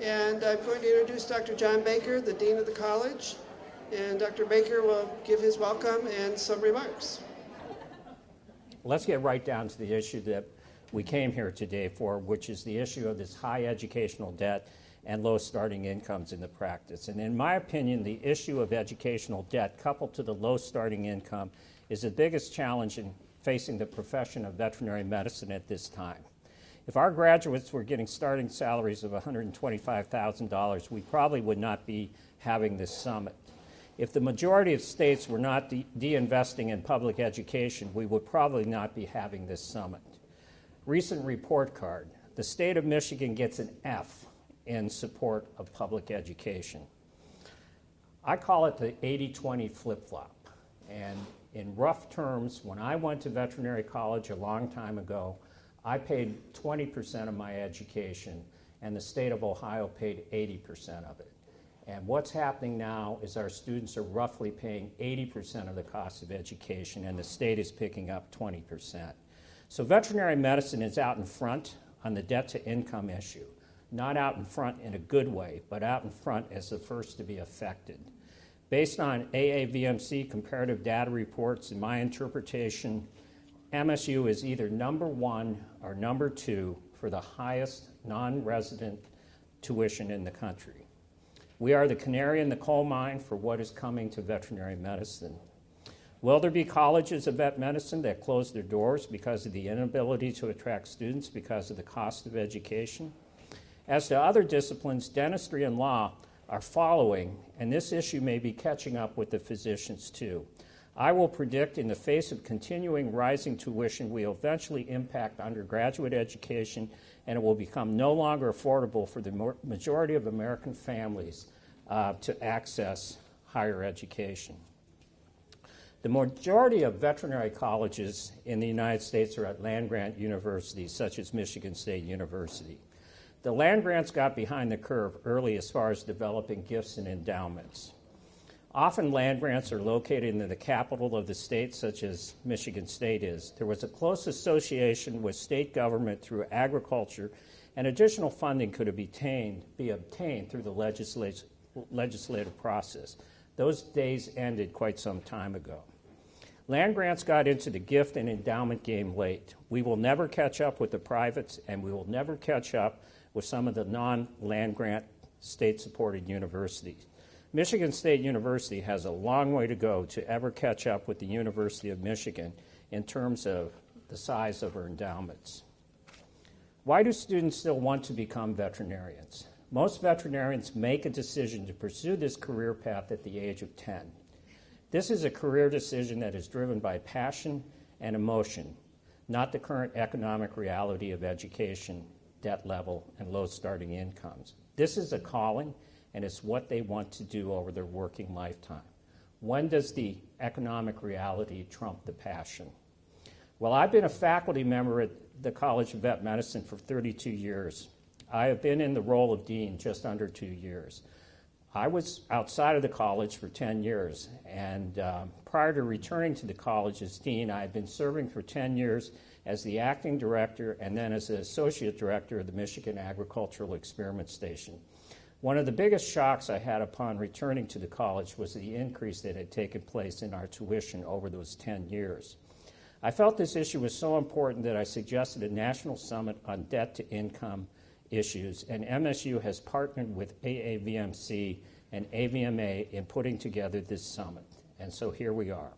And I'm going to introduce Dr. John Baker, the Dean of the College. And Dr. Baker will give his welcome and some remarks. Let's get right down to the issue that we came here today for, which is the issue of this high educational debt and low starting incomes in the practice. And in my opinion, the issue of educational debt coupled to the low starting income is the biggest challenge in facing the profession of veterinary medicine at this time. If our graduates were getting starting salaries of $125,000, we probably would not be having this summit. If the majority of states were not de-investing in public education, we would probably not be having this summit. Recent report card, the state of Michigan gets an F in support of public education. I call it the 80-20 flip-flop. And in rough terms, when I went to veterinary college a long time ago, I paid 20% of my education, and the state of Ohio paid 80% of it. And what's happening now is our students are roughly paying 80% of the cost of education, and the state is picking up 20%. So veterinary medicine is out in front on the debt-to-income issue, not out in front in a good way, but out in front as the first to be affected. Based on AAVMC comparative data reports, in my interpretation, MSU is either number one or number two for the highest non-resident tuition in the country. We are the canary in the coal mine for what is coming to veterinary medicine. Will there be colleges of vet medicine that close their doors because of the inability to attract students because of the cost of education? As to other disciplines, dentistry and law are following, and this issue may be catching up with the physicians too. I will predict in the face of continuing rising tuition, we will eventually impact undergraduate education, and it will become no longer affordable for the majority of American families to access higher education. The majority of veterinary colleges in the United States are at land-grant universities, such as Michigan State University. The land grants got behind the curve early as far as developing gifts and endowments. Often land grants are located in the capital of the state, such as Michigan State is. There was a close association with state government through agriculture, and additional funding could be obtained through the legislative process. Those days ended quite some time ago. Land grants got into the gift and endowment game late. We will never catch up with the privates, and we will never catch up with some of the non-land grant state-supported universities. Michigan State University has a long way to go to ever catch up with the University of Michigan in terms of the size of her endowments. Why do students still want to become veterinarians? Most veterinarians make a decision to pursue this career path at the age of 10. This is a career decision that is driven by passion and emotion, not the current economic reality of education, debt level, and low starting incomes. This is a calling, and it's what they want to do over their working lifetime. When does the economic reality trump the passion? Well, I've been a faculty member at the College of Vet Medicine for 32 years. I have been in the role of dean just under 2 years. I was outside of the college for 10 years, and prior to returning to the college as dean, I had been serving for 10 years as the acting director and then as the associate director of the Michigan Agricultural Experiment Station. One of the biggest shocks I had upon returning to the college was the increase that had taken place in our tuition over those 10 years. I felt this issue was so important that I suggested a national summit on debt-to-income issues, and MSU has partnered with AAVMC and AVMA in putting together this summit, and so here we are.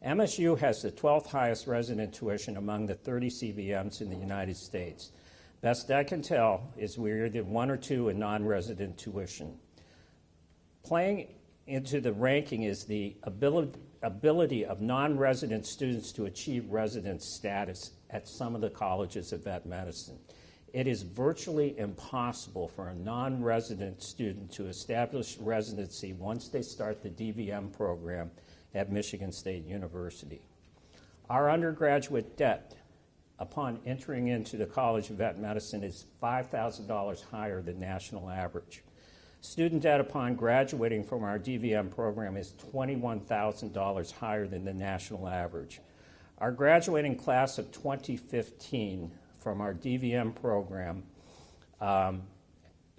MSU has the 12th highest resident tuition among the 30 CVMs in the United States. Best I can tell is we're either 1 or 2 in non-resident tuition. Playing into the ranking is the ability of non-resident students to achieve resident status at some of the colleges of vet medicine. It is virtually impossible for a non-resident student to establish residency once they start the DVM program at Michigan State University. Our undergraduate debt upon entering into the College of Vet Medicine is $5,000 higher than national average. Student debt upon graduating from our DVM program is $21,000 higher than the national average. Our graduating class of 2015 from our DVM program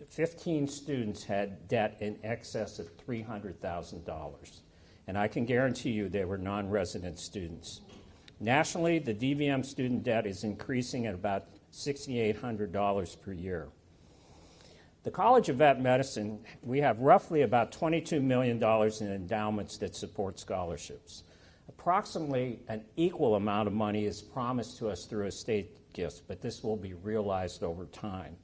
15 students had debt in excess of $300,000. And I can guarantee you they were non-resident students. Nationally, the DVM student debt is increasing at about $6,800 per year. The College of Vet Medicine, we have roughly about $22 million in endowments that support scholarships. Approximately an equal amount of money is promised to us through estate gifts, but this will be realized over time.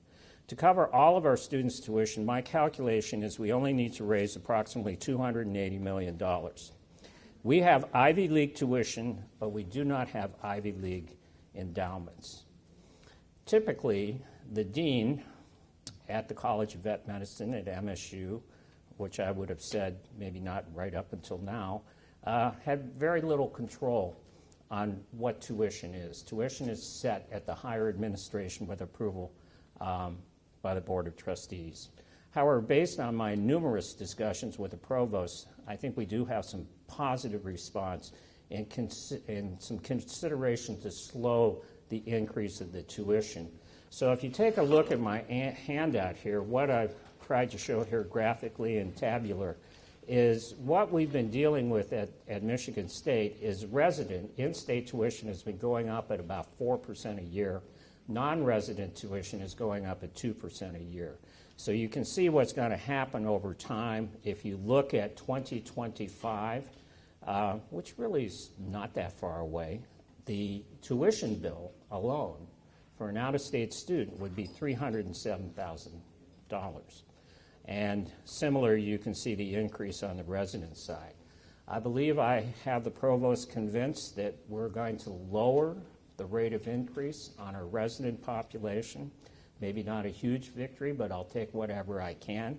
To cover all of our students' tuition, my calculation is we only need to raise approximately $280 million. We have Ivy League tuition, but we do not have Ivy League endowments. Typically, the dean at the College of Vet Medicine at MSU, which I would have said maybe not right up until now, had very little control on what tuition is. Tuition is set at the higher administration with approval by the Board of Trustees. However, based on my numerous discussions with the provost, I think we do have some positive response and some consideration to slow the increase of the tuition. So if you take a look at my handout here, what I've tried to show here graphically and tabular is what we've been dealing with at Michigan State is resident in-state tuition has been going up at about 4% a year. Non-resident tuition is going up at 2% a year. So you can see what's going to happen over time. If you look at 2025, which really is not that far away, the tuition bill alone for an out-of-state student would be $307,000. And similar, you can see the increase on the resident side. I believe I have the provost convinced that we're going to lower the rate of increase on our resident population. Maybe not a huge victory, but I'll take whatever I can.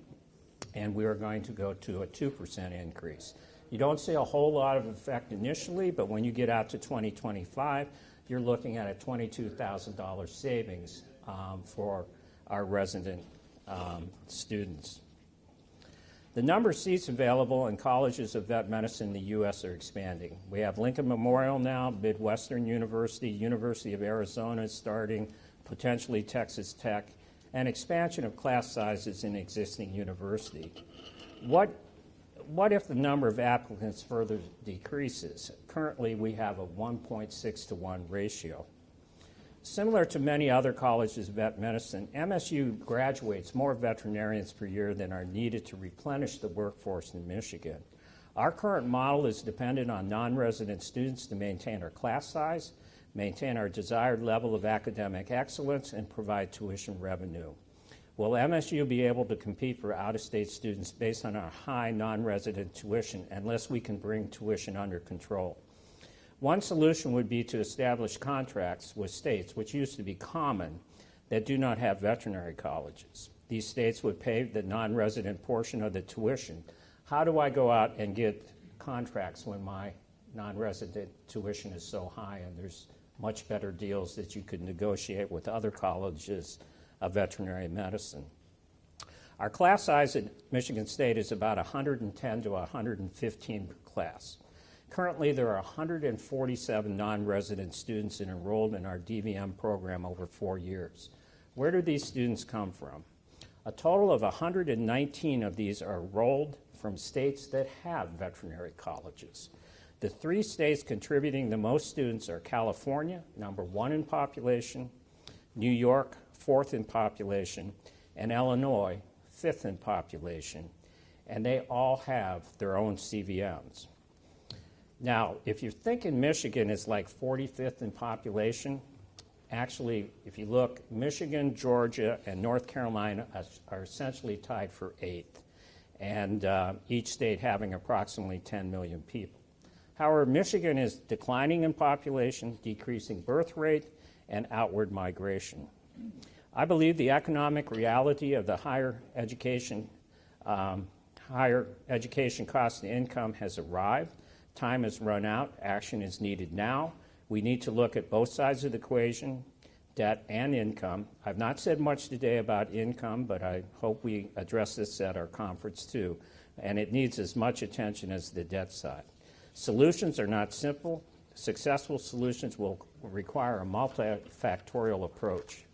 And we are going to go to a 2% increase. You don't see a whole lot of effect initially, but when you get out to 2025, you're looking at a $22,000 savings for our resident students. The number of seats available in colleges of vet medicine in the U.S. are expanding. We have Lincoln Memorial now, Midwestern University, University of Arizona is starting, potentially Texas Tech, and expansion of class sizes in existing university. What if the number of applicants further decreases? Currently, we have a 1.6 to 1 ratio. Similar to many other colleges of vet medicine, MSU graduates more veterinarians per year than are needed to replenish the workforce in Michigan. Our current model is dependent on non-resident students to maintain our class size, maintain our desired level of academic excellence, and provide tuition revenue. Will MSU be able to compete for out-of-state students based on our high non-resident tuition unless we can bring tuition under control? One solution would be to establish contracts with states, which used to be common, that do not have veterinary colleges. These states would pay the non-resident portion of the tuition. How do I go out and get contracts when my non-resident tuition is so high and there's much better deals that you could negotiate with other colleges of veterinary medicine? Our class size at Michigan State is about 110 to 115 per class. Currently, there are 147 non-resident students enrolled in our DVM program over 4 years. Where do these students come from? A total of 119 of these are enrolled from states that have veterinary colleges. The 3 states contributing the most students are California, number 1 in population, New York, 4th in population, and Illinois, 5th in population. And they all have their own CVMs. Now, if you're thinking Michigan is like 45th in population, actually, if you look, Michigan, Georgia, and North Carolina are essentially tied for 8th, and each state having approximately 10 million people. However, Michigan is declining in population, decreasing birth rate, and outward migration. I believe the economic reality of the higher education cost and income has arrived. Time has run out. Action is needed now. We need to look at both sides of the equation, debt and income. I've not said much today about income, but I hope we address this at our conference too. And it needs as much attention as the debt side. Solutions are not simple. Successful solutions will require a multifactorial approach.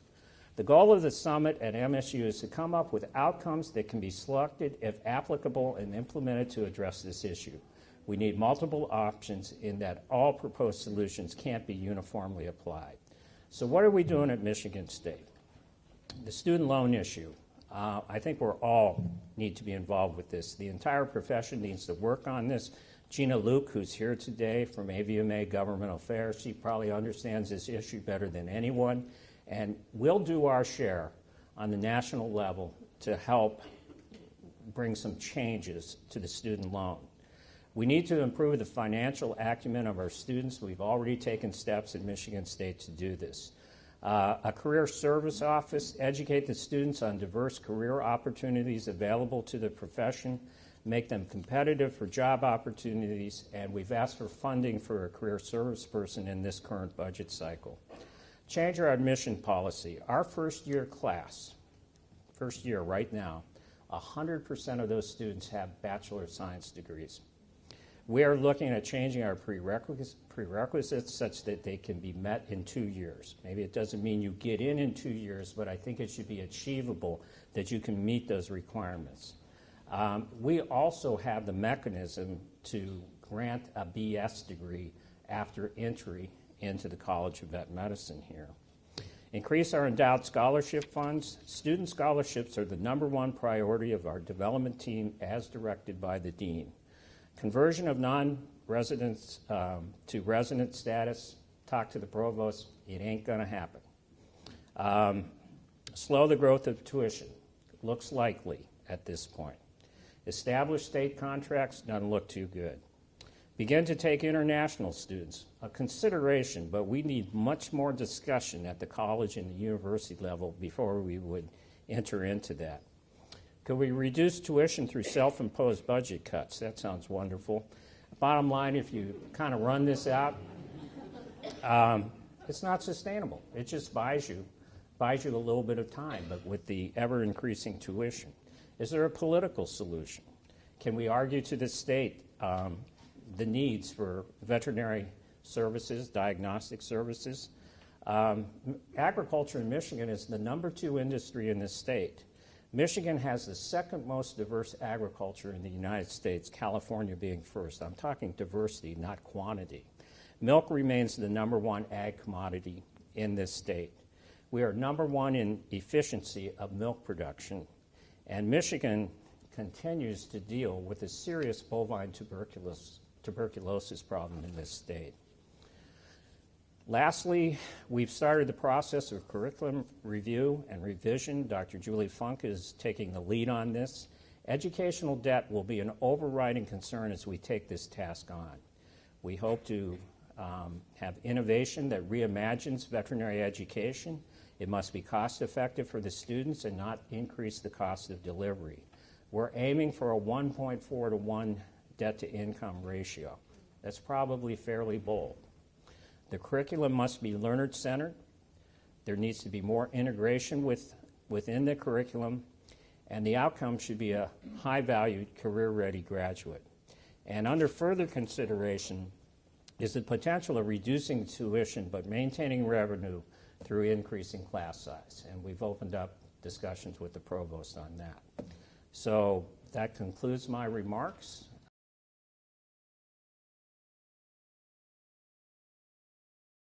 The goal of the summit at MSU is to come up with outcomes that can be selected if applicable and implemented to address this issue. We need multiple options in that all proposed solutions can't be uniformly applied. So what are we doing at Michigan State? The student loan issue. I think we're all need to be involved with this. The entire profession needs to work on this. Gina Luke, who's here today from AVMA Government Affairs, she probably understands this issue better than anyone. And we'll do our share on the national level to help bring some changes to the student loan. We need to improve the financial acumen of our students. We've already taken steps at Michigan State to do this. A career service office, educate the students on diverse career opportunities available to the profession, make them competitive for job opportunities, and we've asked for funding for a career service person in this current budget cycle. Change our admission policy. Our first-year class, first year right now, 100% of those students have Bachelor of Science degrees. We are looking at changing our prerequisites such that they can be met in 2 years. Maybe it doesn't mean you get in 2 years, but I think it should be achievable that you can meet those requirements. We also have the mechanism to grant a BS degree after entry into the College of Vet Medicine here. Increase our endowed scholarship funds. Student scholarships are the #1 priority of our development team as directed by the dean. Conversion of non-residents to resident status, talk to the provost, it ain't gonna happen. Slow the growth of tuition, looks likely at this point. Establish state contracts, doesn't look too good. Begin to take international students, a consideration, but we need much more discussion at the college and the university level before we would enter into that. Could we reduce tuition through self-imposed budget cuts? That sounds wonderful. Bottom line, if you kind of run this out, it's not sustainable. It just buys you a little bit of time, but with the ever-increasing tuition. Is there a political solution? Can we argue to the state the needs for veterinary services, diagnostic services? Agriculture in Michigan is the #2 industry in this state. Michigan has the second most diverse agriculture in the United States, California being first. I'm talking diversity, not quantity. Milk remains the #1 ag commodity in this state. We are #1 in efficiency of milk production, and Michigan continues to deal with a serious bovine tuberculosis problem in this state. Lastly, we've started the process of curriculum review and revision. Dr. Julie Funk is taking the lead on this. Educational debt will be an overriding concern as we take this task on. We hope to have innovation that reimagines veterinary education. It must be cost-effective for the students and not increase the cost of delivery. We're aiming for a 1.4 to 1 debt-to-income ratio. That's probably fairly bold. The curriculum must be learner-centered. There needs to be more integration within the curriculum, and the outcome should be a high-valued, career-ready graduate. And under further consideration is the potential of reducing tuition but maintaining revenue through increasing class size. And we've opened up discussions with the provost on that. So that concludes my remarks.